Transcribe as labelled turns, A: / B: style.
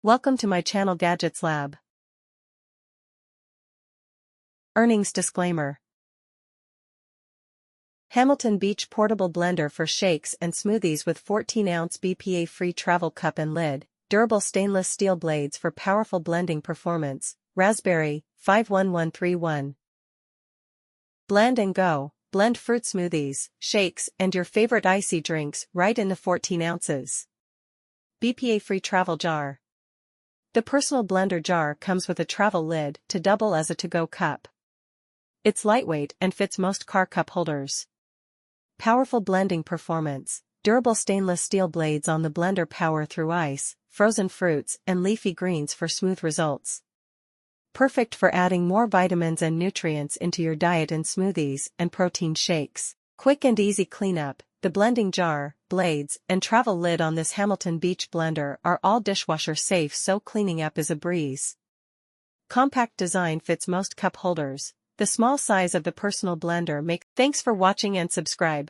A: Welcome to my channel Gadgets Lab. Earnings disclaimer. Hamilton Beach Portable Blender for shakes and smoothies with 14-ounce BPA-free travel cup and lid, durable stainless steel blades for powerful blending performance, Raspberry, 51131. Blend and go, blend fruit smoothies, shakes, and your favorite icy drinks right into 14 ounces. BPA-free travel jar. The personal blender jar comes with a travel lid to double as a to-go cup. It's lightweight and fits most car cup holders. Powerful blending performance, durable stainless steel blades on the blender power through ice, frozen fruits and leafy greens for smooth results. Perfect for adding more vitamins and nutrients into your diet in smoothies and protein shakes. Quick and easy cleanup. The blending jar, blades, and travel lid on this Hamilton Beach blender are all dishwasher safe, so cleaning up is a breeze. Compact design fits most cup holders. The small size of the personal blender makes. Thanks for watching and subscribe.